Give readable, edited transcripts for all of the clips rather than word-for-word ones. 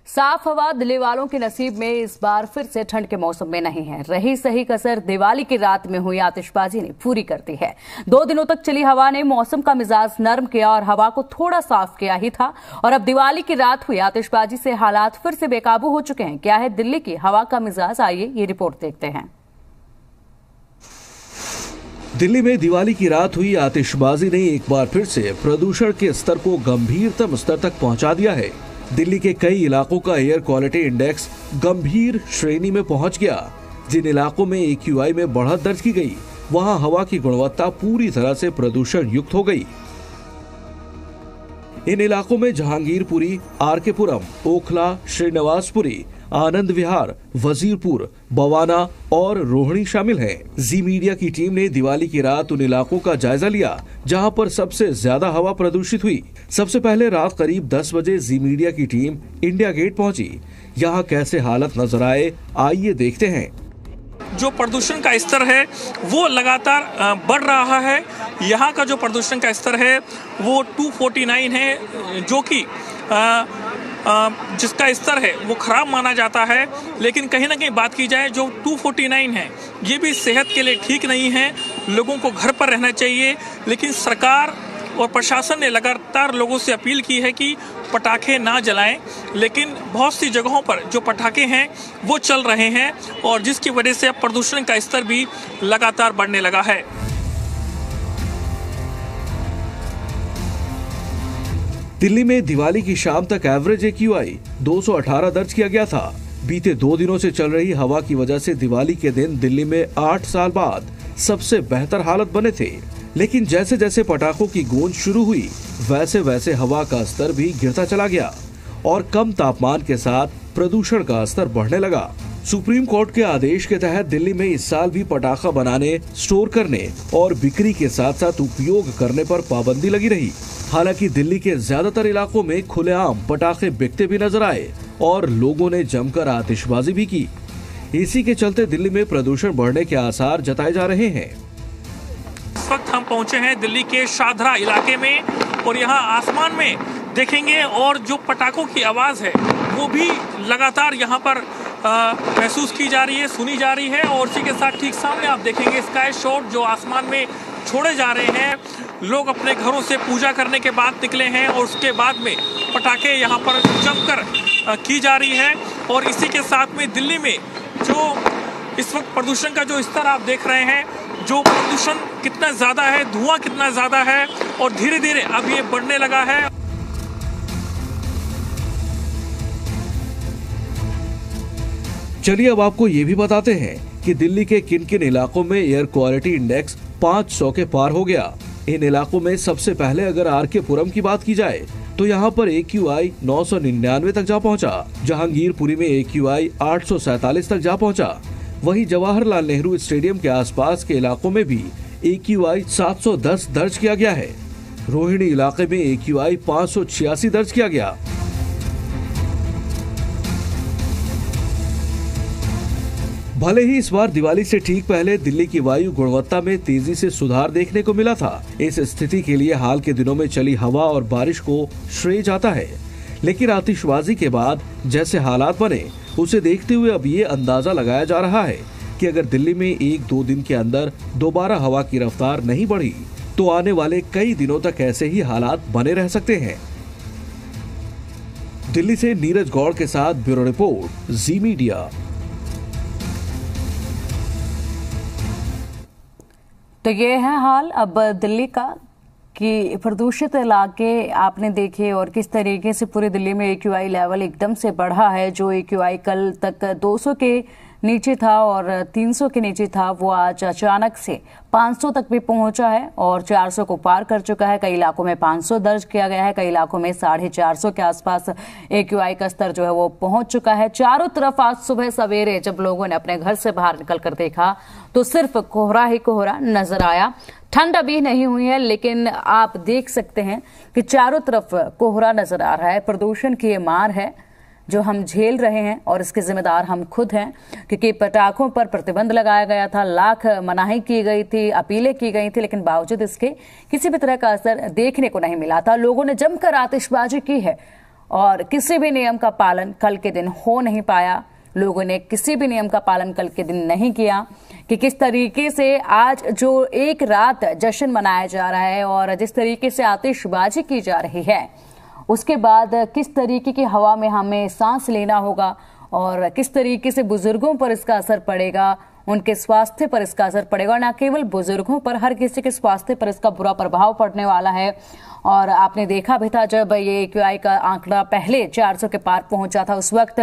साफ हवा दिल्ली वालों के नसीब में इस बार फिर से ठंड के मौसम में नहीं है। रही सही कसर दिवाली की रात में हुई आतिशबाजी ने पूरी कर दी है। 2 दिनों तक चली हवा ने मौसम का मिजाज नरम किया और हवा को थोड़ा साफ किया ही था, और अब दिवाली की रात हुई आतिशबाजी से हालात फिर से बेकाबू हो चुके हैं। क्या है दिल्ली की हवा का मिजाज, आइए ये रिपोर्ट देखते हैं। दिल्ली में दिवाली की रात हुई आतिशबाजी ने एक बार फिर से प्रदूषण के स्तर को गंभीरतम स्तर तक पहुंचा दिया है। दिल्ली के कई इलाकों का एयर क्वालिटी इंडेक्स गंभीर श्रेणी में पहुंच गया। जिन इलाकों में AQI में बढ़त दर्ज की गई, वहां हवा की गुणवत्ता पूरी तरह से प्रदूषण युक्त हो गई। इन इलाकों में जहांगीरपुरी, आरकेपुरम, ओखला, श्रीनिवासपुरी, आनंद विहार, वजीरपुर, बवाना और रोहिणी शामिल हैं। जी मीडिया की टीम ने दिवाली की रात उन इलाकों का जायजा लिया जहां पर सबसे ज्यादा हवा प्रदूषित हुई। सबसे पहले रात करीब 10 बजे जी मीडिया की टीम इंडिया गेट पहुंची। यहां कैसे हालत नजर आए, आइए देखते हैं। जो प्रदूषण का स्तर है वो लगातार बढ़ रहा है। यहाँ का जो प्रदूषण का स्तर है वो 249 है, जो कि जिसका स्तर है वो खराब माना जाता है। लेकिन कहीं ना कहीं बात की जाए, जो 249 है ये भी सेहत के लिए ठीक नहीं है। लोगों को घर पर रहना चाहिए, लेकिन सरकार और प्रशासन ने लगातार लोगों से अपील की है कि पटाखे ना जलाएं। लेकिन बहुत सी जगहों पर जो पटाखे हैं वो चल रहे हैं, और जिसकी वजह से अब प्रदूषण का स्तर भी लगातार बढ़ने लगा है। दिल्ली में दिवाली की शाम तक एवरेज AQI 218 दर्ज किया गया था। बीते 2 दिनों से चल रही हवा की वजह से दिवाली के दिन दिल्ली में 8 साल बाद सबसे बेहतर हालत बने थे। लेकिन जैसे जैसे पटाखों की गूंज शुरू हुई, वैसे वैसे हवा का स्तर भी गिरता चला गया और कम तापमान के साथ प्रदूषण का स्तर बढ़ने लगा। सुप्रीम कोर्ट के आदेश के तहत दिल्ली में इस साल भी पटाखा बनाने, स्टोर करने और बिक्री के साथ साथ उपयोग करने पर पाबंदी लगी रही। हालांकि दिल्ली के ज्यादातर इलाकों में खुलेआम पटाखे बिकते भी नजर आए और लोगों ने जमकर आतिशबाजी भी की। इसी के चलते दिल्ली में प्रदूषण बढ़ने के आसार जताए जा रहे हैं। इस वक्त हम पहुंचे हैं दिल्ली के शाहदरा इलाके में, और यहाँ आसमान में देखेंगे और जो पटाखों की आवाज है वो भी लगातार यहाँ पर महसूस की जा रही है, सुनी जा रही है। और इसी के साथ ठीक सामने आप देखेंगे स्काई शॉट जो आसमान में छोड़े जा रहे हैं। लोग अपने घरों से पूजा करने के बाद निकले हैं, और उसके बाद में पटाखे यहाँ पर जमकर की जा रही है। और इसी के साथ में दिल्ली में जो इस वक्त प्रदूषण का जो स्तर आप देख रहे हैं, जो प्रदूषण कितना ज़्यादा है, धुआं कितना ज़्यादा है, और धीरे धीरे अब ये बढ़ने लगा है। चलिए अब आपको ये भी बताते हैं कि दिल्ली के किन किन इलाकों में एयर क्वालिटी इंडेक्स 500 के पार हो गया। इन इलाकों में सबसे पहले अगर आरकेपुरम की बात की जाए तो यहाँ पर AQI 999 तक जा पहुँचा। जहांगीरपुरी में AQI 847 तक जा पहुँचा। वहीं जवाहरलाल नेहरू स्टेडियम के आसपास के इलाकों में भी AQI 710 दर्ज किया गया है। रोहिणी इलाके में AQI 586 दर्ज किया गया। भले ही इस बार दिवाली से ठीक पहले दिल्ली की वायु गुणवत्ता में तेजी से सुधार देखने को मिला था। इस स्थिति के लिए हाल के दिनों में चली हवा और बारिश को श्रेय जाता है। लेकिन आतिशबाजी के बाद जैसे हालात बने, उसे देखते हुए अब ये अंदाजा लगाया जा रहा है कि अगर दिल्ली में 1-2 दिन के अंदर दोबारा हवा की रफ्तार नहीं बढ़ी तो आने वाले कई दिनों तक ऐसे ही हालात बने रह सकते हैं। दिल्ली से नीरज गौड़ के साथ ब्यूरो रिपोर्ट, जी मीडिया। तो ये है हाल अब दिल्ली का कि प्रदूषित इलाके आपने देखे और किस तरीके से पूरी दिल्ली में AQI लेवल एकदम से बढ़ा है। जो AQI कल तक 200 के नीचे था और 300 के नीचे था, वो आज अचानक से 500 तक भी पहुंचा है और 400 को पार कर चुका है। कई इलाकों में 500 दर्ज किया गया है, कई इलाकों में 450 के आसपास AQI का स्तर जो है वो पहुंच चुका है। चारों तरफ आज सुबह सवेरे जब लोगों ने अपने घर से बाहर निकलकर देखा तो सिर्फ कोहरा ही कोहरा नजर आया। ठंड अभी नहीं हुई है, लेकिन आप देख सकते हैं कि चारों तरफ कोहरा नजर आ रहा है। प्रदूषण की ये मार है जो हम झेल रहे हैं, और इसके जिम्मेदार हम खुद हैं, क्योंकि पटाखों पर प्रतिबंध लगाया गया था, लाख मनाही की गई थी, अपीलें की गई थी, लेकिन बावजूद इसके किसी भी तरह का असर देखने को नहीं मिला था। लोगों ने जमकर आतिशबाजी की है और किसी भी नियम का पालन कल के दिन हो नहीं पाया। लोगों ने किसी भी नियम का पालन कल के दिन नहीं किया कि किस तरीके से आज जो एक रात जश्न मनाया जा रहा है और जिस तरीके से आतिशबाजी की जा रही है, उसके बाद किस तरीके की हवा में हमें सांस लेना होगा और किस तरीके से बुजुर्गों पर इसका असर पड़ेगा, उनके स्वास्थ्य पर इसका असर पड़ेगा। और न केवल बुजुर्गों पर, हर किसी के स्वास्थ्य पर इसका बुरा प्रभाव पड़ने वाला है। और आपने देखा भी था जब ये AQI का आंकड़ा पहले 400 के पार पहुंचा था, उस वक्त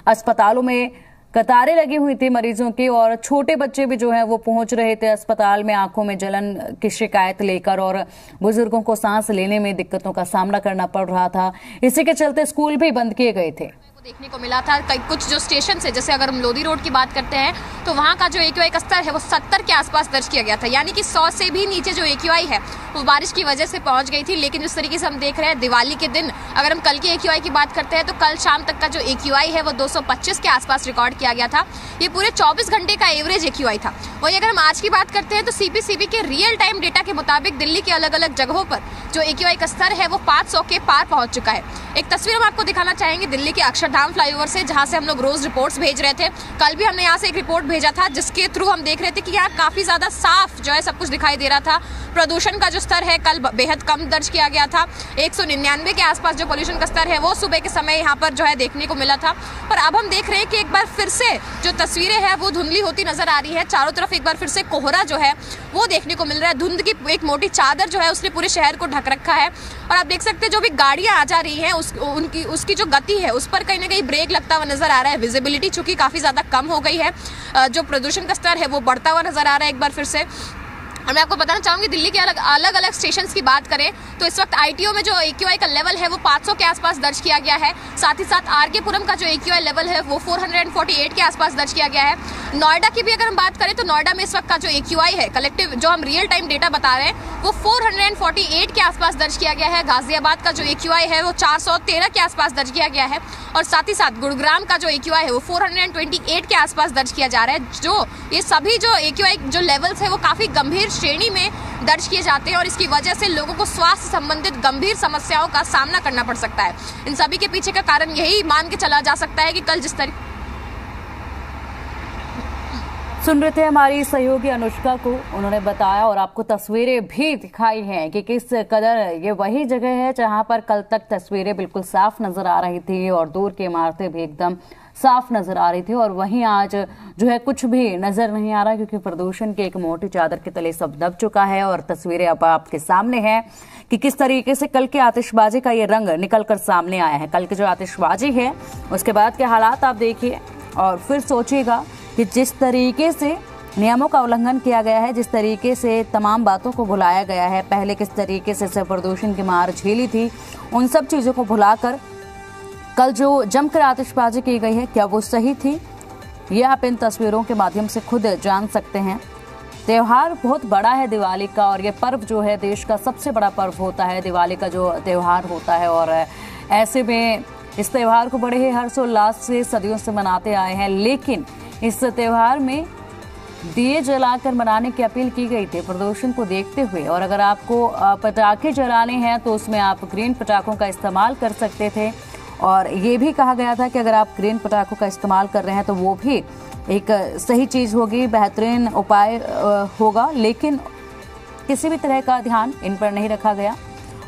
अस्पतालों में कतारें लगी हुई थी मरीजों की और छोटे बच्चे भी जो है वो पहुंच रहे थे अस्पताल में आंखों में जलन की शिकायत लेकर, और बुजुर्गों को सांस लेने में दिक्कतों का सामना करना पड़ रहा था। इसी के चलते स्कूल भी बंद किए गए थे। देखने को मिला था कुछ जो स्टेशन है, जैसे अगर हम लोधी रोड की बात करते हैं तो वहाँ का जो AQI का स्तर है वो 70 के आसपास दर्ज किया गया था, यानी कि 100 से भी नीचे जो AQI है वो बारिश की वजह से पहुंच गई थी। लेकिन जिस तरीके से हम देख रहे हैं दिवाली के दिन, अगर हम कल के AQI की बात करते हैं तो कल शाम तक का जो AQI है वो 225 के आसपास रिकॉर्ड किया गया था। ये पूरे 24 घंटे का एवरेज AQI था। वहीं अगर हम आज की बात करते हैं तो CPCB के रियल टाइम डेटा के मुताबिक दिल्ली के अलग अलग जगहों पर जो AQI का स्तर है वो 500 के पार पहुंच चुका है। एक तस्वीर हम आपको दिखाना चाहेंगे दिल्ली के अक्षरधाम फ्लाईओवर से, जहां से हम लोग रोज रिपोर्ट्स भेज रहे थे। कल भी हमने यहाँ से एक रिपोर्ट भेजा था जिसके थ्रू हम देख रहे थे कि यहाँ काफी ज्यादा साफ जो है सब कुछ दिखाई दे रहा था। प्रदूषण का जो स्तर है कल बेहद कम दर्ज किया गया था। 199 के आसपास जो पोल्यूशन का स्तर है वो सुबह के समय यहाँ पर जो है देखने को मिला था। और अब हम देख रहे हैं कि एक बार फिर से जो तस्वीरें हैं वो धुंधली होती नजर आ रही है। चारों तरफ एक बार फिर से कोहरा जो है वो देखने को मिल रहा है। धुंध की एक मोटी चादर जो है उसने पूरे शहर को ढक रखा है। और आप देख सकते हैं जो भी गाड़ियां आ जा रही हैं उसकी जो गति है उस पर कहीं ना कहीं ब्रेक लगता हुआ नजर आ रहा है। विजिबिलिटी चूंकि काफी ज्यादा कम हो गई है, जो प्रदूषण का स्तर है वो बढ़ता हुआ नजर आ रहा है एक बार फिर से। और मैं आपको बताना चाहूंगी दिल्ली के अलग अलग स्टेशन की बात करें तो इस वक्त ITO में जो AQI का लेवल है वो 500 के आसपास दर्ज किया गया है। साथ ही साथ RK पुरम का जो AQI लेवल है वो 448 के आसपास दर्ज किया गया है। नोएडा की भी अगर हम बात करें तो नोएडा में इस वक्त का जो AQI है कलेक्टिव जो हम रियल टाइम डेटा बता रहे हैं वो 448 के आसपास दर्ज किया गया है। गाजियाबाद का जो AQI है वो 413 के आसपास दर्ज किया गया है। और साथ ही साथ गुरुग्राम का जो AQI है वो 428 के आसपास दर्ज किया जा रहा है। जो ये सभी जो AQI जो लेवल्स है वो काफी गंभीर श्रेणी में दर्ज किए जाते हैं और इसकी वजह से लोगों को स्वास्थ्य संबंधित गंभीर समस्याओं का सामना करना पड़ सकता है। इन सभी के पीछे का कारण यही मान के चला जा सकता है कि कल जिस तरह सुन रहे थे हमारी सहयोगी अनुष्का को, उन्होंने बताया और आपको तस्वीरें भी दिखाई हैं कि किस कदर ये वही जगह है जहां पर कल तक तस्वीरें बिल्कुल साफ नजर आ रही थी और दूर की इमारतें भी एकदम साफ नजर आ रही थी। और वहीं आज जो है कुछ भी नजर नहीं आ रहा क्योंकि प्रदूषण के एक मोटी चादर के तले सब दब चुका है। और तस्वीरें अब आपके सामने हैं कि किस तरीके से कल की आतिशबाजी का ये रंग निकल कर सामने आया है। कल की जो आतिशबाजी है उसके बाद के हालात आप देखिए और फिर सोचिएगा कि जिस तरीके से नियमों का उल्लंघन किया गया है, जिस तरीके से तमाम बातों को भुलाया गया है, पहले किस तरीके से प्रदूषण की मार झेली थी, उन सब चीजों को भुलाकर कल जो जमकर आतिशबाजी की गई है क्या वो सही थी, ये आप इन तस्वीरों के माध्यम से खुद जान सकते हैं। त्योहार बहुत बड़ा है दिवाली का और ये पर्व जो है देश का सबसे बड़ा पर्व होता है, दिवाली का जो त्योहार होता है। और ऐसे में इस त्योहार को बड़े ही हर्षोल्लास से सदियों से मनाते आए हैं। लेकिन इस त्योहार में दिए जलाकर मनाने की अपील की गई थी प्रदूषण को देखते हुए। और अगर आपको पटाखे जलाने हैं तो उसमें आप ग्रीन पटाखों का इस्तेमाल कर सकते थे। और ये भी कहा गया था कि अगर आप ग्रीन पटाखों का इस्तेमाल कर रहे हैं तो वो भी एक सही चीज़ होगी, बेहतरीन उपाय होगा। लेकिन किसी भी तरह का ध्यान इन पर नहीं रखा गया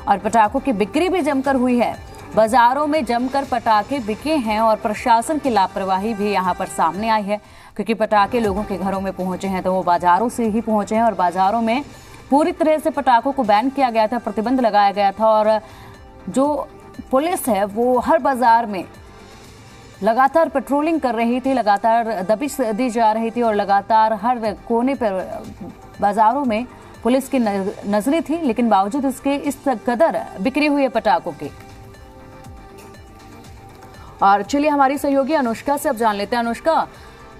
और पटाखों की बिक्री भी जमकर हुई है। बाजारों में जमकर पटाखे बिके हैं और प्रशासन की लापरवाही भी यहाँ पर सामने आई है क्योंकि पटाखे लोगों के घरों में पहुंचे हैं तो वो बाजारों से ही पहुंचे हैं। और बाजारों में पूरी तरह से पटाखों को बैन किया गया था, प्रतिबंध लगाया गया था। और जो पुलिस है वो हर बाजार में लगातार पेट्रोलिंग कर रही थी, लगातार दबिश दी जा रही थी और लगातार हर कोने पर बाजारों में पुलिस की नजरें थी। लेकिन बावजूद इसके इस कदर बिक्री हुई है पटाखों की। और चलिए हमारी सहयोगी अनुष्का से अब जान लेते हैं। अनुष्का,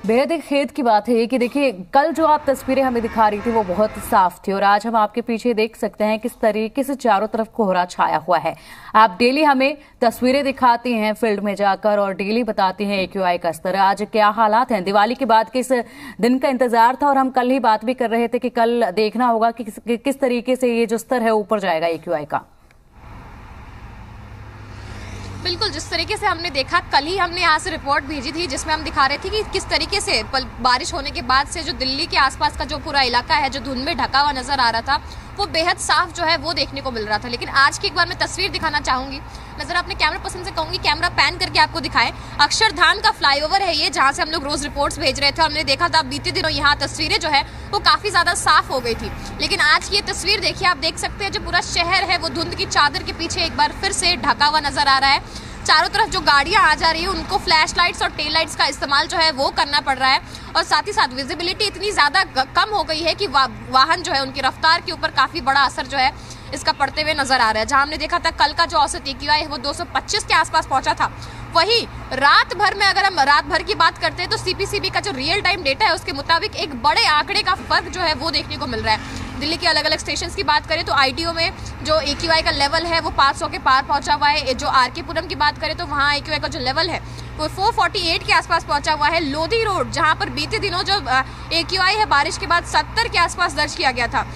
बेहद एक खेद की बात है कि देखिए कल जो आप तस्वीरें हमें दिखा रही थी वो बहुत साफ थी और आज हम आपके पीछे देख सकते हैं किस तरीके से चारों तरफ कोहरा छाया हुआ है। आप डेली हमें तस्वीरें दिखाती हैं फील्ड में जाकर और डेली बताती हैं AQI का स्तर। आज क्या हालात हैं? दिवाली के बाद किस दिन का इंतजार था और हम कल ही बात भी कर रहे थे कि कल देखना होगा कि किस तरीके से ये जो स्तर है ऊपर जाएगा AQI का। बिल्कुल, जिस तरीके से हमने देखा, कल ही हमने यहाँ से रिपोर्ट भेजी थी जिसमें हम दिखा रहे थे कि किस तरीके से बारिश होने के बाद से जो दिल्ली के आसपास का जो पूरा इलाका है जो धुंध में ढका हुआ नजर आ रहा था, वो बेहद साफ जो है वो देखने को मिल रहा था। लेकिन आज की एक बार मैं तस्वीर दिखाना चाहूंगी। मैं जरा अपने कैमरा पर्सन से कहूंगी कैमरा पैन करके आपको दिखाएं। अक्षरधाम का फ्लाईओवर है ये, जहां से हम लोग रोज रिपोर्ट्स भेज रहे थे और हमने देखा था बीते दिनों यहाँ तस्वीरें जो है वो काफी ज्यादा साफ हो गई थी। लेकिन आज की ये तस्वीर देखिए, आप देख सकते हैं जो पूरा शहर है वो धुंध की चादर के पीछे एक बार फिर से ढका हुआ नजर आ रहा है। चारों तरफ जो गाड़ियां आ जा रही है उनको फ्लैश लाइट्स और टेल लाइट्स का इस्तेमाल जो है वो करना पड़ रहा है, और साथ ही साथ विजिबिलिटी इतनी ज्यादा कम हो गई है कि वाहन जो है उनकी रफ्तार के ऊपर काफी बड़ा असर जो है इसका पड़ते हुए नजर आ रहा है। जहां हमने देखा था कल का जो औसत AQI है वो 225 के आसपास पहुंचा था। वहीं रात भर में अगर हम रात भर की बात करते हैं तो CPCB का जो रियल टाइम डेटा है उसके मुताबिक एक बड़े आंकड़े का फर्क जो है वो देखने को मिल रहा है। दिल्ली के अलग अलग स्टेशन की बात करें तो ITO में जो AQI का लेवल है वो 500 के पार पहुंचा हुआ है। जो RK पुरम की बात करें तो वहाँ AQI का जो लेवल है वो 448 के आसपास पहुंचा हुआ है। लोधी रोड, जहां पर बीते दिनों जो AQI है बारिश के बाद 70 के आसपास दर्ज किया गया था,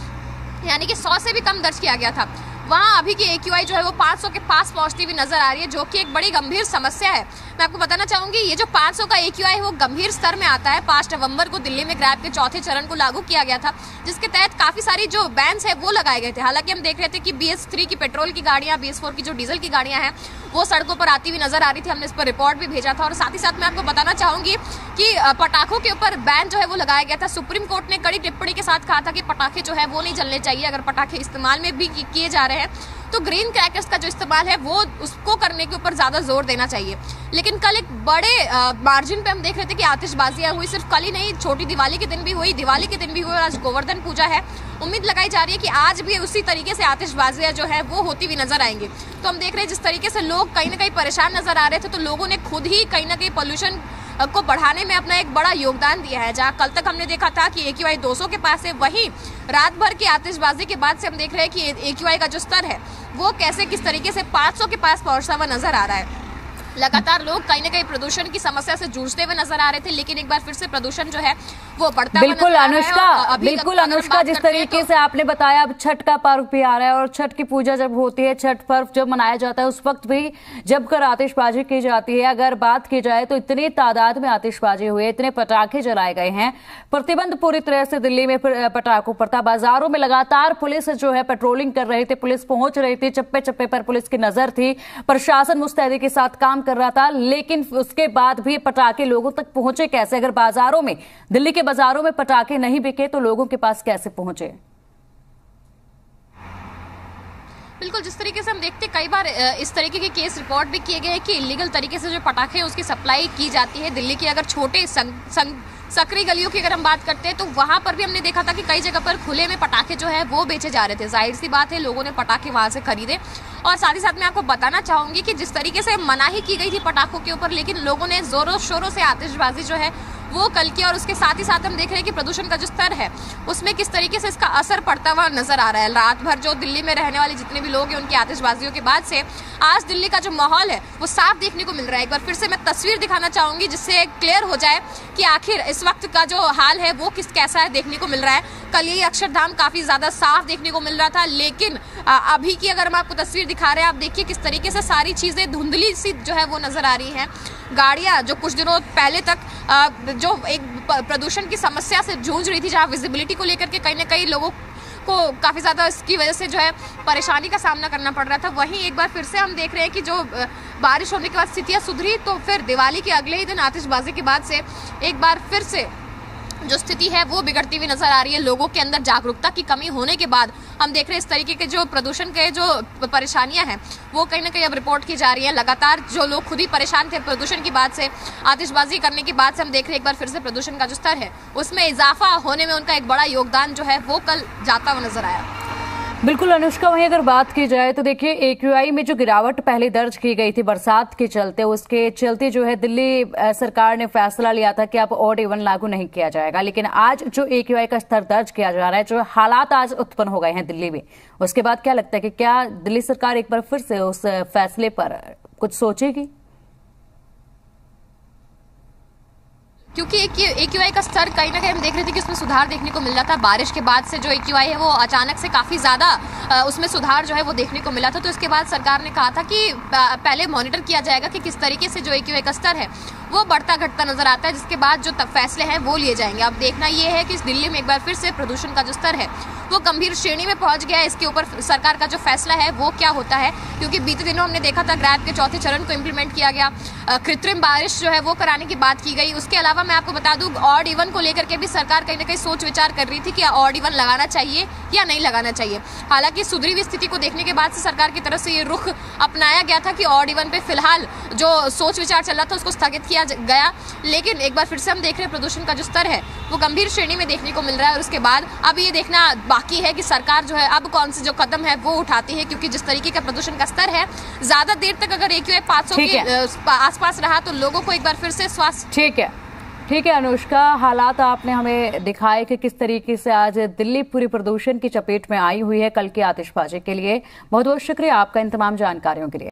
यानी कि 100 से भी कम दर्ज किया गया था, वहाँ अभी की AQI जो है वो 500 के पास पहुंचती हुई नजर आ रही है, जो कि एक बड़ी गंभीर समस्या है। मैं आपको बताना चाहूंगी ये जो 500 का AQI है वो गंभीर स्तर में आता है। 5 नवंबर को दिल्ली में ग्रैब के चौथे चरण को लागू किया गया था, जिसके तहत काफी सारी जो बैन्स है वो लगाए गए थे। हालांकि हम देख रहे थे कि BS3 की पेट्रोल की गाड़ियां, BS4 की जो डीजल की गाड़ियां हैं वो सड़कों पर आती हुई नजर आ रही थी। हमने इस पर रिपोर्ट भी भेजा था। और साथ ही साथ मैं आपको बताना चाहूंगी कि पटाखों के ऊपर बैन जो है वो लगाया गया था। सुप्रीम कोर्ट ने कड़ी टिप्पणी के साथ कहा था कि पटाखे जो है वो नहीं जलने चाहिए। अगर पटाखे इस्तेमाल में भी किए जा रहे हैं तो ग्रीन क्रैकर्स का जो इस्तेमाल है वो उसको करने के ऊपर ज्यादा जोर देना चाहिए। लेकिन कल एक बड़े मार्जिन पे हम देख रहे थे कि आतिशबाजियां हुई। सिर्फ कल ही नहीं, छोटी दिवाली के दिन भी हुई, दिवाली के दिन भी हुई, और आज गोवर्धन पूजा है। उम्मीद लगाई जा रही है कि आज भी उसी तरीके से आतिशबाजियां जो है वो होती हुई नजर आएंगी। तो हम देख रहे हैं जिस तरीके से लोग कहीं ना कहीं परेशान नजर आ रहे थे, तो लोगों ने खुद ही कहीं ना कहीं पोल्यूशन को बढ़ाने में अपना एक बड़ा योगदान दिया है। जहां कल तक हमने देखा था कि AQI 200 के पास है, वहीं रात भर की आतिशबाजी के बाद से हम देख रहे हैं कि AQI का जो स्तर है वो कैसे किस तरीके से 500 के पास पहुंचता हुआ नजर आ रहा है। लगातार लोग कहीं ना कहीं प्रदूषण की समस्या से जूझते हुए नजर आ रहे थे, लेकिन एक बार फिर से प्रदूषण जो है वो बढ़ता हुआ बिल्कुल अनुष्का, जिस तरीके से आपने बताया, अब छठ का पर्व भी आ रहा है, और छठ की पूजा जब होती है, छठ पर्व जब मनाया जाता है, उस वक्त भी जब कर आतिशबाजी की जाती है, अगर बात की जाए तो इतनी तादाद में आतिशबाजी हुई है, इतने पटाखे जलाए गए हैं। प्रतिबंध पूरी तरह से दिल्ली में पटाखों पर था। बाजारों में लगातार पुलिस जो है पेट्रोलिंग कर रही थी, पुलिस पहुंच रही थी, चप्पे चप्पे पर पुलिस की नजर थी, प्रशासन मुस्तैदी के साथ काम कर रहा था। लेकिन उसके बाद भी पटाखे लोगों तक पहुंचे कैसे? अगर बाजारों में, दिल्ली के बाजारों में पटाखे नहीं बिके तो लोगों के पास कैसे पहुंचे? बिल्कुल, जिस तरीके से हम देखते हैं कई बार इस तरीके के केस रिपोर्ट भी किए गए हैं कि इलीगल तरीके से जो पटाखे उसकी सप्लाई की जाती है। दिल्ली के अगर छोटे सकरी गलियों की अगर हम बात करते हैं तो वहां पर भी हमने देखा था कि कई जगह पर खुले में पटाखे जो है वो बेचे जा रहे थे। जाहिर सी बात है लोगों ने पटाखे वहां से खरीदे। और साथ ही साथ मैं आपको बताना चाहूंगी कि जिस तरीके से मनाही की गई थी पटाखों के ऊपर, लेकिन लोगों ने जोरों शोरों से आतिशबाजी जो है वो कल की, और उसके साथ ही साथ हम देख रहे हैं कि प्रदूषण का जो स्तर है उसमें किस तरीके से इसका असर पड़ता हुआ नजर आ रहा है। रात भर जो दिल्ली में रहने वाले जितने भी लोग हैं उनकी आतिशबाजियों के बाद से आज दिल्ली का जो माहौल है वो साफ देखने को मिल रहा है। एक बार फिर से मैं तस्वीर दिखाना चाहूंगी जिससे क्लियर हो जाए कि आखिर इस वक्त का जो हाल है वो कैसा है देखने को मिल रहा है। कल ये अक्षरधाम काफी ज्यादा साफ देखने को मिल रहा था, लेकिन अभी की अगर हम आपको तस्वीर दिखा रहे हैं, आप देखिए किस तरीके से सारी चीजें धुंधली सी जो है वो नजर आ रही हैं। गाड़ियां जो कुछ दिनों पहले तक जो एक प्रदूषण की समस्या से जूझ रही थी, जहां विजिबिलिटी को लेकर के कहीं ना कहीं लोगों को काफी ज्यादा इसकी वजह से जो है परेशानी का सामना करना पड़ रहा था, वहीं एक बार फिर से हम देख रहे हैं कि जो बारिश होने के बाद स्थितियां सुधरी, तो फिर दिवाली के अगले ही दिन आतिशबाजी के बाद से एक बार फिर से जो स्थिति है वो बिगड़ती हुई नजर आ रही है। लोगों के अंदर जागरूकता की कमी होने के बाद हम देख रहे हैं इस तरीके के जो प्रदूषण के जो परेशानियां हैं वो कहीं ना कहीं अब रिपोर्ट की जा रही है। लगातार जो लोग खुद ही परेशान थे प्रदूषण की बात से, आतिशबाजी करने की बात से, हम देख रहे हैं एक बार फिर से प्रदूषण का जो स्तर है उसमें इजाफा होने में उनका एक बड़ा योगदान जो है वो कल जाता हुआ नजर आया। बिल्कुल अनुष्का, वहीं अगर बात की जाए तो देखिए AQI में जो गिरावट पहले दर्ज की गई थी बरसात के चलते, उसके चलते जो है दिल्ली सरकार ने फैसला लिया था कि अब ऑड इवन लागू नहीं किया जाएगा। लेकिन आज जो AQI का स्तर दर्ज किया जा रहा है, जो हालात आज उत्पन्न हो गए हैं दिल्ली में, उसके बाद क्या लगता है कि क्या दिल्ली सरकार एक बार फिर से उस फैसले पर कुछ सोचेगी? क्योंकि AQI का स्तर कहीं ना कहीं हम देख रहे थे कि उसमें सुधार देखने को मिल रहा था। बारिश के बाद से जो AQI है वो अचानक से काफ़ी ज़्यादा उसमें सुधार जो है वो देखने को मिला था। तो इसके बाद सरकार ने कहा था कि पहले मॉनिटर किया जाएगा कि किस तरीके से जो AQI का स्तर है वो बढ़ता घटता नजर आता है, जिसके बाद जो फैसले हैं वो लिए जाएंगे। अब देखना ये है कि इस दिल्ली में एक बार फिर से प्रदूषण का जो स्तर है वो गंभीर श्रेणी में पहुंच गया है। इसके ऊपर सरकार का जो फैसला है वो क्या होता है, क्योंकि बीते दिनों हमने देखा था ग्रैब के चौथे चरण को इम्प्लीमेंट किया गया, कृत्रिम बारिश जो है वो कराने की बात की गई। उसके अलावा मैं आपको बता दूं ऑड इवन को लेकर के भी सरकार कहीं ना कहीं सोच विचार कर रही थी कि ऑड इवन लगाना चाहिए या नहीं लगाना चाहिए। हालांकि सुधरी हुई स्थिति को देखने के बाद से सरकार की तरफ से ये रुख अपनाया गया था कि ऑड इवन पे फिलहाल जो सोच विचार चल रहा था उसको स्थगित किया गया। लेकिन एक बार फिर से हम देख रहे हैं प्रदूषण का जो स्तर है वो गंभीर श्रेणी में देखने को मिल रहा है। और उसके बाद अब ये देखना बाकी है कि सरकार जो है अब कौन से जो कदम है वो उठाती है, क्योंकि जिस तरीके का प्रदूषण का स्तर है ज्यादा देर तक अगर AQI 500 के आसपास रहा तो लोगों को एक बार फिर से स्वास्थ्य। ठीक है अनुष्का, हालात आपने हमें दिखाए कि किस तरीके से आज दिल्ली पूरी प्रदूषण की चपेट में आई हुई है कल की आतिशबाजी के लिए। बहुत बहुत शुक्रिया आपका इन तमाम जानकारियों के लिए।